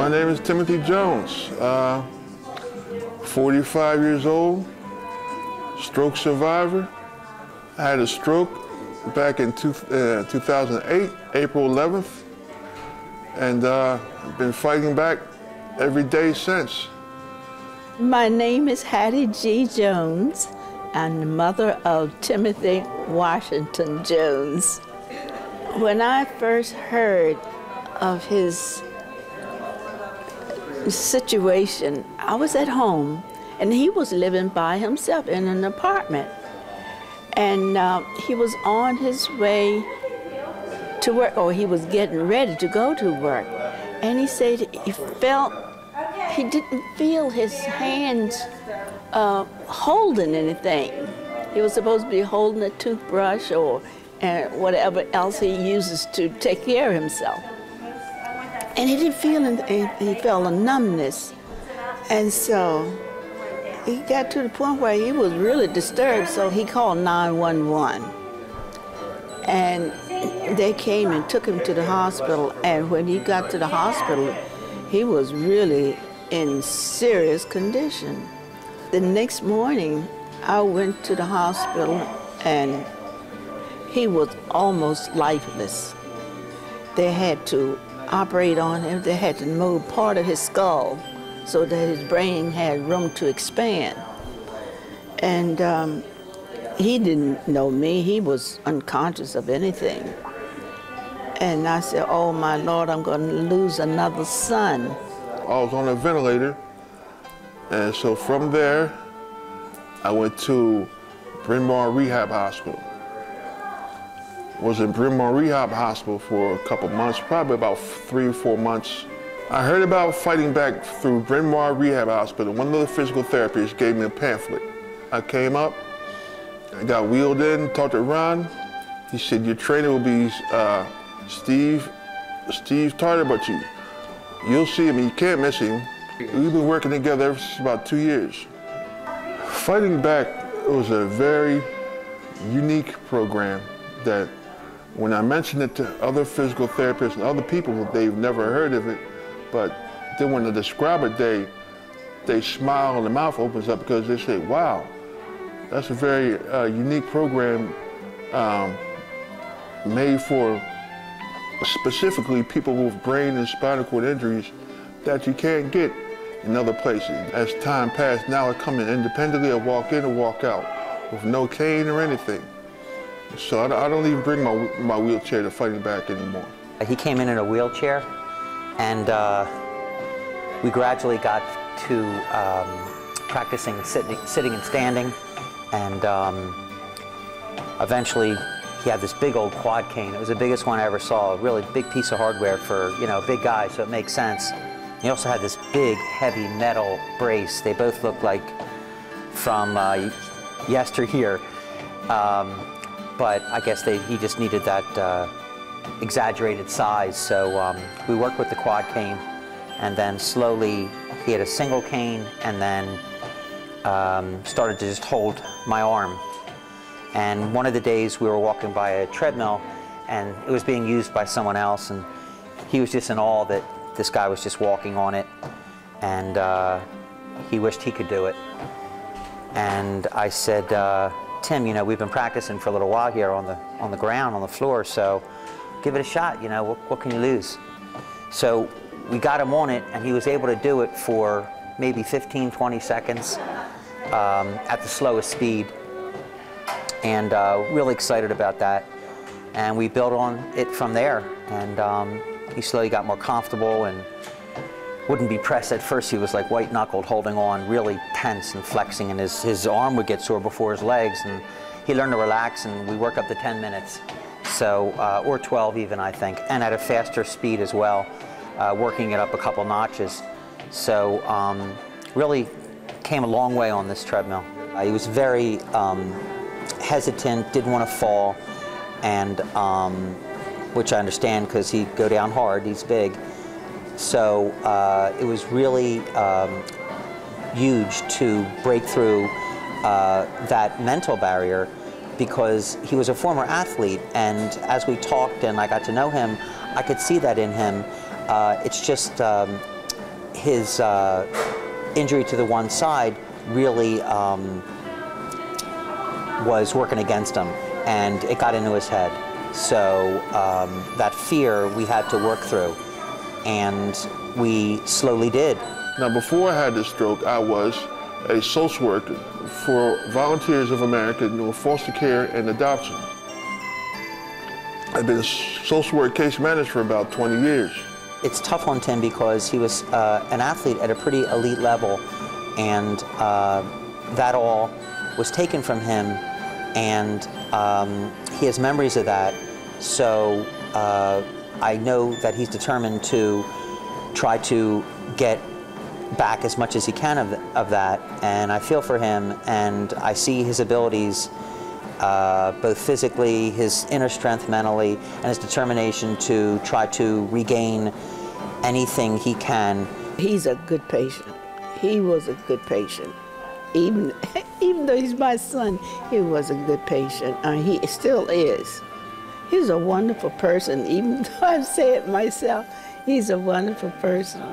My name is Timothy Jones, 45 years old, stroke survivor. I had a stroke back in 2008, April 11th, and I've been fighting back every day since. My name is Hattie G. Jones. I'm the mother of Timothy Washington Jones. When I first heard of his situation, I was at home, and he was living by himself in an apartment. And he was on his way to work, or he was getting ready to go to work. And he said he didn't feel his hands holding anything. He was supposed to be holding a toothbrush or whatever else he uses to take care of himself. And he didn't feel anything. He felt a numbness. And so he got to the point where he was really disturbed, so he called 911. And they came and took him to the hospital, and when he got to the hospital, he was really in serious condition. The next morning, I went to the hospital, and he was almost lifeless. They had to operate on him. They had to move part of his skull so that his brain had room to expand. And he didn't know me. He was unconscious of anything. And I said, oh my Lord, I'm going to lose another son. I was on a ventilator, and so from there, I went to Bryn Mawr Rehab Hospital. Was in Bryn Mawr Rehab Hospital for a couple months, probably about 3 or 4 months. I heard about fighting back through Bryn Mawr Rehab Hospital. One of the physical therapists gave me a pamphlet. I came up, I got wheeled in, talked to Ron. He said, your trainer will be Steve Tarter, but you'll see him, you can't miss him. We've been working together ever since about 2 years. Fighting Back was a very unique program that when I mentioned it to other physical therapists and other people, they've never heard of it, but then when they describe it, they smile and their mouth opens up because they say, wow, that's a very unique program made for specifically people with brain and spinal cord injuries that you can't get in other places. As time passed, now I come in independently, I walk in and walk out with no cane or anything. So I don't even bring my wheelchair to Fighting Back anymore. He came in a wheelchair, and we gradually got to practicing sitting and standing, and eventually he had this big old quad cane. It was the biggest one I ever saw, a really big piece of hardware for, you know, a big guy, so it makes sense. He also had this big, heavy metal brace. They both looked like from yesteryear. But I guess he just needed that exaggerated size. So we worked with the quad cane, and then slowly he had a single cane, and then started to just hold my arm. And one of the days we were walking by a treadmill, and it was being used by someone else, and he was just in awe that this guy was just walking on it, and he wished he could do it. And I said, Tim, you know, we've been practicing for a little while here on the ground, on the floor, so give it a shot, you know, what can you lose? So we got him on it, and he was able to do it for maybe 15, 20 seconds at the slowest speed, and really excited about that. And we built on it from there, and he slowly got more comfortable and wouldn't be pressed. At first he was like white-knuckled, holding on, really tense and flexing, and his arm would get sore before his legs, and he learned to relax, and we work up to 10 minutes, so or 12 even, I think, and at a faster speed as well, working it up a couple notches. So really came a long way on this treadmill. He was very hesitant, didn't want to fall, and which I understand because he'd go down hard, he's big. So it was really huge to break through that mental barrier, because he was a former athlete, and as we talked and I got to know him, I could see that in him. It's just his injury to the one side really was working against him, and it got into his head. So that fear we had to work through, and we slowly did. Now, before I had this stroke, I was a social worker for Volunteers of America doing foster care and adoption. I've been a social work case manager for about 20 years. It's tough on Tim because he was an athlete at a pretty elite level, and that all was taken from him, and he has memories of that. So I know that he's determined to try to get back as much as he can of that, and I feel for him, and I see his abilities, both physically, his inner strength mentally, and his determination to try to regain anything he can. He's a good patient. He was a good patient. Even though he's my son, he was a good patient. He still is. He's a wonderful person, even though I say it myself. He's a wonderful person.